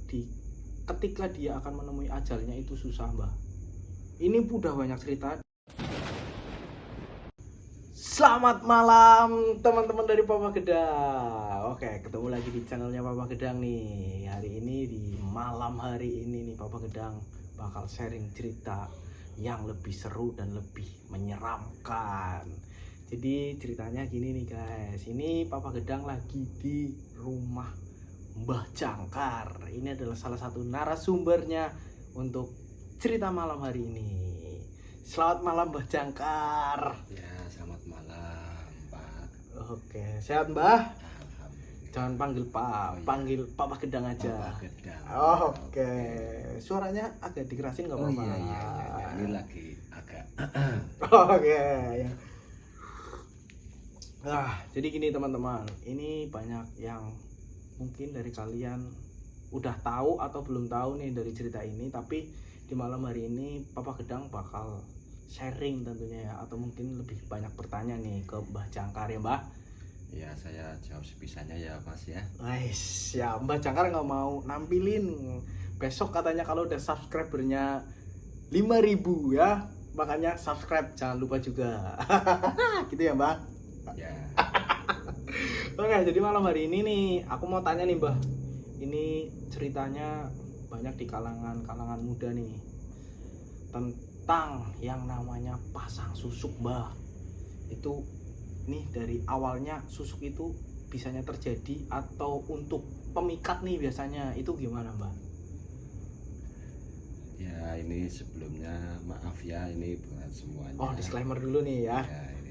ketika dia akan menemui ajalnya itu susah, Mbah. Ini udah banyak cerita. Selamat malam teman-teman dari Papa Gedang. Oke, ketemu lagi di channelnya Papa Gedang nih. Hari ini di malam hari ini nih Papa Gedang bakal sharing cerita yang lebih seru dan lebih menyeramkan. Jadi ceritanya gini nih guys. Ini Papa Gedang lagi di rumah Mbah Jangkar. Ini adalah salah satu narasumbernya untuk cerita malam hari ini. Selamat malam Mbah Jangkar. Ya, selamat malam, Pak. Oke, sehat Mbah? Alhamdulillah. Jangan panggil Pak, Oh, iya. panggil Papa Gedang aja. Papa Gedang. Oke. Suaranya agak dikerasin nggak Oh apa-apa? iya. Ini lagi agak Oke. Ya. Jadi gini teman-teman, ini banyak yang mungkin dari kalian udah tahu atau belum tahu nih dari cerita ini, tapi di malam hari ini Papa Gedang bakal sharing tentunya ya, atau mungkin lebih banyak bertanya nih ke Mbah Jangkar ya Mbah. ya saya jawab sebisanya ya, Mas ya. Guys, ya Mbah Jangkar nggak mau nampilin besok katanya kalau udah subscribernya 5.000 ya, makanya subscribe jangan lupa juga. Gitu ya Mbah. Ya. Oke, jadi malam hari ini nih aku mau tanya nih Mbah. Ini ceritanya banyak di kalangan muda nih tentang yang namanya pasang susuk Mbah. Itu nih dari awalnya susuk itu bisanya terjadi atau untuk pemikat nih biasanya itu gimana Mbah? Ya, ini sebelumnya maaf ya, ini buat semuanya. Oh, disclaimer dulu nih ya. Ya, ini.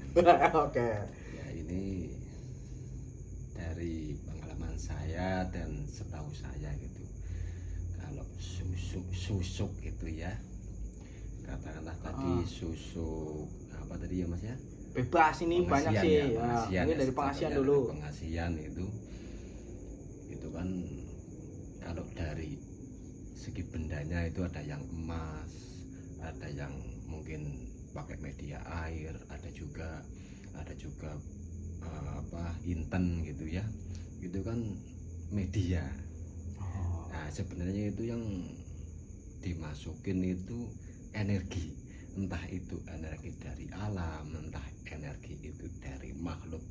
Oke. Ya, ini dari pengalaman saya dan setahu saya gitu. Kalau susuk itu ya, katakanlah tadi susuk apa tadi ya Mas ya? Bebas ini banyak sih ya. Ini dari pengasian dulu. Pengasian itu kan kalau dari segi bendanya itu ada yang emas, ada yang mungkin pakai media air, ada juga inten gitu ya. Itu kan media. Nah, sebenarnya itu yang dimasukin itu energi, entah itu energi dari alam, entah energi itu dari makhluk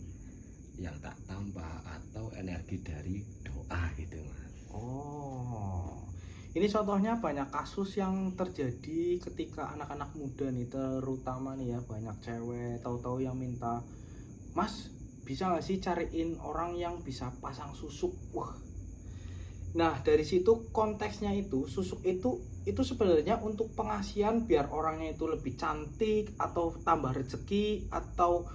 yang tak tampak, atau energi dari doa gitu Mas. Oh, ini contohnya banyak kasus yang terjadi ketika anak-anak muda nih, terutama nih ya, banyak cewek tahu-tahu yang minta, Mas bisa nggak sih cariin orang yang bisa pasang susuk. Wah, nah dari situ konteksnya itu susuk itu sebenarnya untuk pengasihan biar orangnya itu lebih cantik atau tambah rezeki atau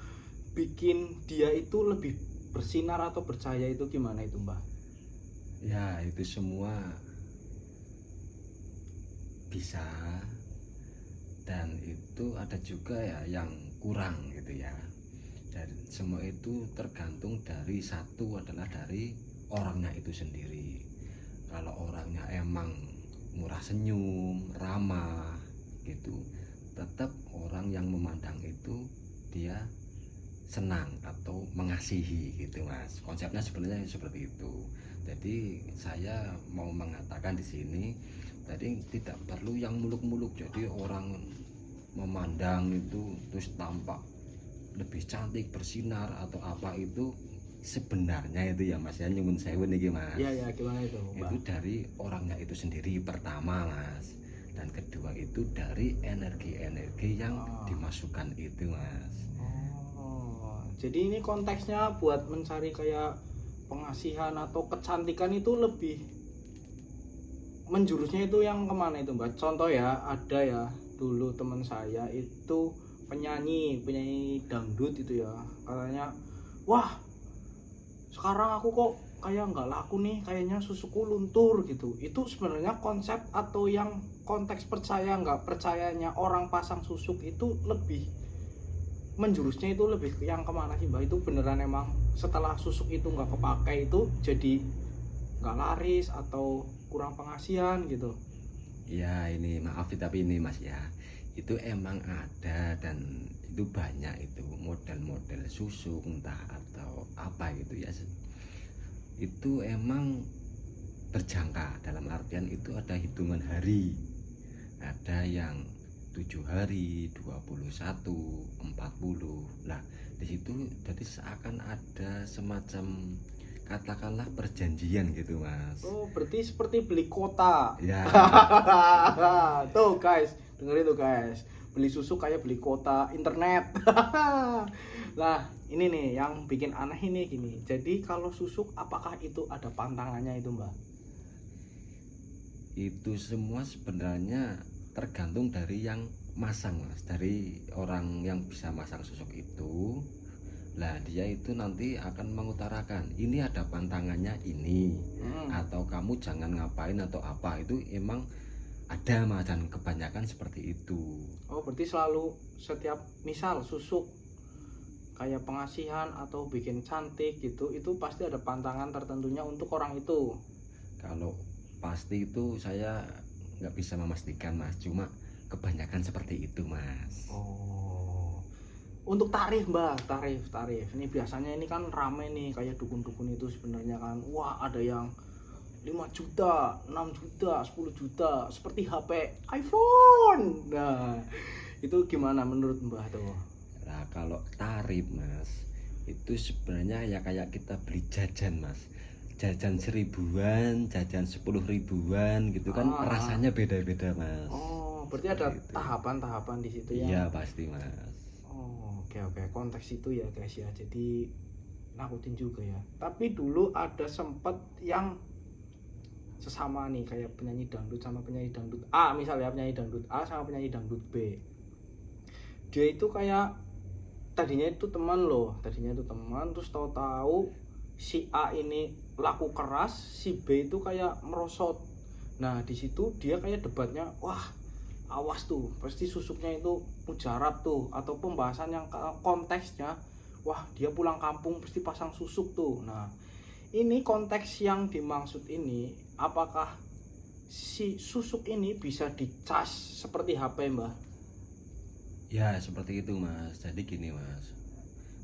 bikin dia itu lebih bersinar atau bercahaya, itu gimana itu Mbah? Ya, itu semua bisa, dan itu ada juga ya yang kurang gitu ya. Dan semua itu tergantung dari satu adalah dari orangnya itu sendiri. Kalau orangnya emang murah senyum, ramah gitu, tetap orang yang memandang itu dia senang atau mengasihi gitu Mas. Konsepnya sebenarnya seperti itu. Jadi saya mau mengatakan di sini tadi tidak perlu yang muluk-muluk. Jadi orang memandang itu terus tampak lebih cantik, bersinar atau apa, itu sebenarnya itu ya Mas ya, nyuwun sewu niki Mas. Iya gimana itu Mbak? Itu dari orangnya itu sendiri pertama Mas, dan kedua itu dari energi-energi yang dimasukkan itu Mas. Jadi ini konteksnya buat mencari kayak pengasihan atau kecantikan itu lebih menjurusnya itu yang kemana itu Mbak? Contoh ya, ada ya dulu teman saya itu penyanyi dangdut itu ya, katanya wah sekarang aku kok kayak nggak laku nih, kayaknya susuku luntur gitu. Itu sebenarnya konsep atau yang konteks percaya nggak percayanya orang pasang susuk itu lebih menjurusnya itu lebih yang kemana sih Mbak? Itu beneran emang setelah susuk itu nggak kepakai itu jadi nggak laris atau kurang pengasihan gitu? Ya ini maaf tapi ini Mas ya, itu emang ada dan itu banyak itu model-model susuk entah atau apa gitu ya. Itu emang berjangka, dalam artian itu ada hitungan hari, ada yang 7 hari, 21, 40. Nah, di situ jadi seakan ada semacam katakanlah perjanjian gitu, Mas. Oh, berarti seperti beli kota. Ya, Tuh guys, dengerin tuh guys. Beli susu kayak beli kota internet. Nah, ini nih yang bikin aneh ini gini. Jadi kalau susu apakah itu ada pantangannya itu, Mbak? itu semua sebenarnya tergantung dari yang masang, Mas, dari orang yang bisa masang susuk itu. Lah dia itu nanti akan mengutarakan ini ada pantangannya ini, atau kamu jangan ngapain atau apa, itu emang ada, Mas, dan kebanyakan seperti itu. Oh, berarti selalu setiap misal susuk kayak pengasihan atau bikin cantik gitu, itu pasti ada pantangan tertentunya untuk orang itu. Kalau pasti itu saya nggak bisa memastikan, Mas, cuma kebanyakan seperti itu, Mas. Oh. Untuk tarif, Mbak, tarif. Ini biasanya ini kan rame nih kayak dukun-dukun itu sebenarnya kan. Wah, ada yang 5 juta, 6 juta, 10 juta seperti HP iPhone. Nah, itu gimana menurut Mbak tuh? Nah, kalau tarif, Mas, itu sebenarnya ya kayak kita beli jajan, Mas. Jajan 1.000-an, jajan 10.000-an gitu kan, rasanya beda-beda, Mas. Oh, berarti ada Gitu. tahapan-tahapan di situ ya. Iya, pasti, Mas. Oh, oke. Konteks itu ya, guys ya. Jadi nakutin juga ya. Tapi dulu ada sempet yang sesama nih kayak penyanyi dangdut sama penyanyi dangdut A, misalnya penyanyi dangdut A sama penyanyi dangdut B. Dia itu kayak tadinya itu teman terus tahu-tahu si A ini laku keras, si B itu kayak merosot. Nah, di situ dia kayak debatnya, wah, awas tuh, pasti susuknya itu mujarab tuh, atau pembahasan yang konteksnya, wah, dia pulang kampung pasti pasang susuk tuh. Nah, ini konteks yang dimaksud ini, apakah si susuk ini bisa dicas seperti HP, Mbak? Ya, seperti itu, Mas. Jadi gini, Mas.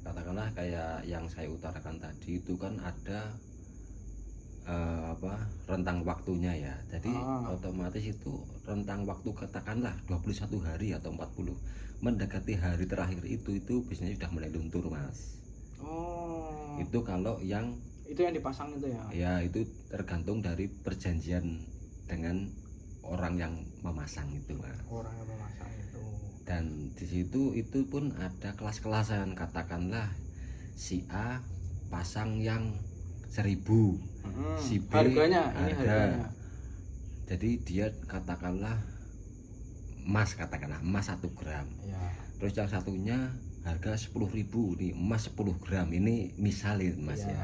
Katakanlah kayak yang saya utarakan tadi itu kan ada rentang waktunya ya. Jadi otomatis itu rentang waktu katakanlah 21 hari atau 40. Mendekati hari terakhir itu biasanya sudah mulai luntur, Mas. Oh. Itu kalau yang Itu yang dipasang itu ya. ya itu tergantung dari perjanjian dengan orang yang memasang itu, Mas. Orang yang memasang itu. Dan di situ itu pun ada kelas-kelasan, katakanlah si A pasang yang 1.000, si B harganya. Jadi dia katakanlah emas 1 gram Ya. terus yang satunya harga 10.000 nih, emas 10 gram ini misalin, Mas, ya.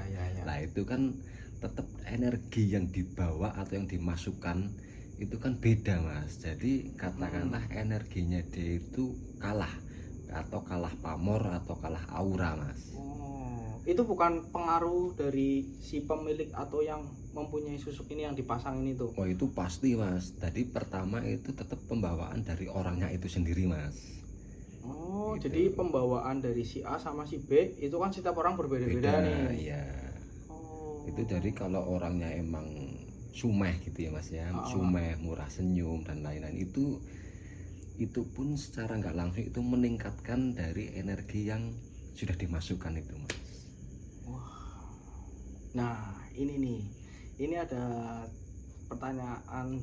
Nah itu kan tetap energi yang dibawa atau yang dimasukkan itu kan beda, Mas. Jadi katakanlah energinya dia itu kalah pamor atau kalah aura, Mas. Itu bukan pengaruh dari si pemilik atau yang mempunyai susuk ini yang dipasang ini tuh. Oh, itu pasti, Mas. Jadi pertama itu tetap pembawaan dari orangnya itu sendiri, Mas. Oh, Gitu. jadi pembawaan dari si A sama si B itu kan setiap orang berbeda-beda nih. Ya. Oh. Itu dari kalau orangnya emang sumeh gitu ya, Mas, ya. Sumeh, murah senyum dan lain-lain, itu pun secara nggak langsung itu meningkatkan dari energi yang sudah dimasukkan itu, Mas. Wah. Nah, ini nih. Ini ada pertanyaan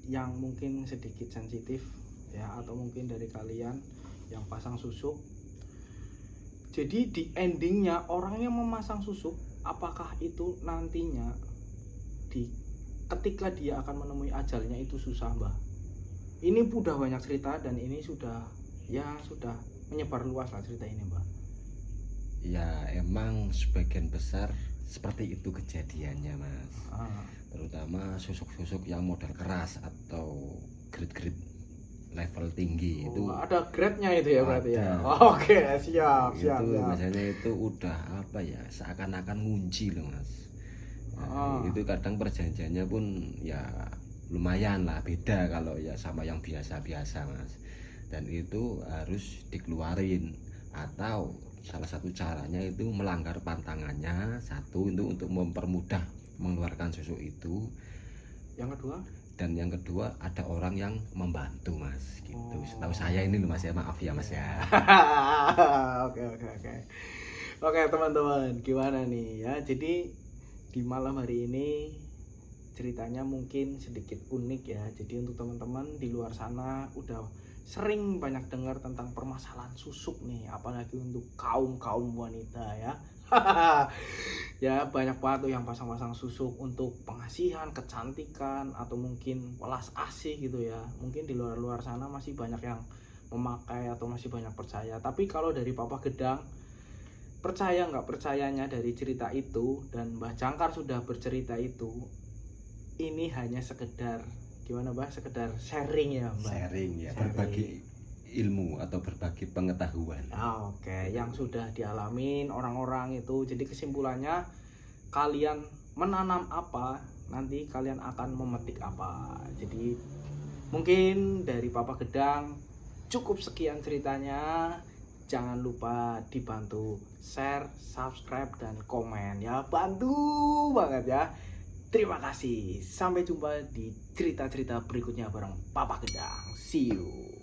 yang mungkin sedikit sensitif ya, atau mungkin dari kalian yang pasang susuk. Jadi di endingnya orang yang memasang susuk, apakah itu nantinya ketika dia akan menemui ajalnya itu susah, Mbak? Ini udah banyak cerita dan ini sudah menyebar luas lah cerita ini, Mbak. Ya emang sebagian besar seperti itu kejadiannya, Mas. Terutama susuk-susuk yang modal keras atau grade level tinggi. Itu ada grade-nya itu ya berarti ya. ada. Oke, siap. Biasanya itu udah apa ya, seakan-akan ngunci loh, Mas. Nah, itu kadang perjanjiannya pun ya lumayan lah, beda kalau ya sama yang biasa-biasa, Mas. Dan itu harus dikeluarin, atau salah satu caranya itu melanggar pantangannya satu itu untuk mempermudah mengeluarkan susu itu. Yang kedua? Dan yang kedua ada orang yang membantu mas gitu. Oh. Setahu saya ini loh mas ya, maaf ya mas ya. Oke. Oke teman-teman, gimana nih ya? Jadi di malam hari ini ceritanya mungkin sedikit unik ya. Jadi untuk teman-teman di luar sana udah sering banyak dengar tentang permasalahan susuk nih, apalagi untuk kaum wanita ya. Ya banyak banget tuh yang pasang-pasang susuk untuk pengasihan, kecantikan, atau mungkin welas asih gitu ya. Mungkin di luar sana masih banyak yang memakai atau masih banyak percaya. Tapi kalau dari Papa Gedang, percaya nggak percayanya dari cerita itu, dan Mbah Jangkar sudah bercerita itu, ini hanya sekedar gimana Mbah? Sekedar sharing ya Mbah. Sharing ya, berbagi ilmu atau berbagi pengetahuan. Oke, yang sudah dialamin orang-orang itu. Jadi kesimpulannya, kalian menanam apa, nanti kalian akan memetik apa. Jadi mungkin dari Papa Gedang cukup sekian ceritanya. Jangan lupa dibantu share, subscribe, dan komen ya. Bantu banget ya. Terima kasih. Sampai jumpa di cerita-cerita berikutnya bareng Papa Gedang. See you.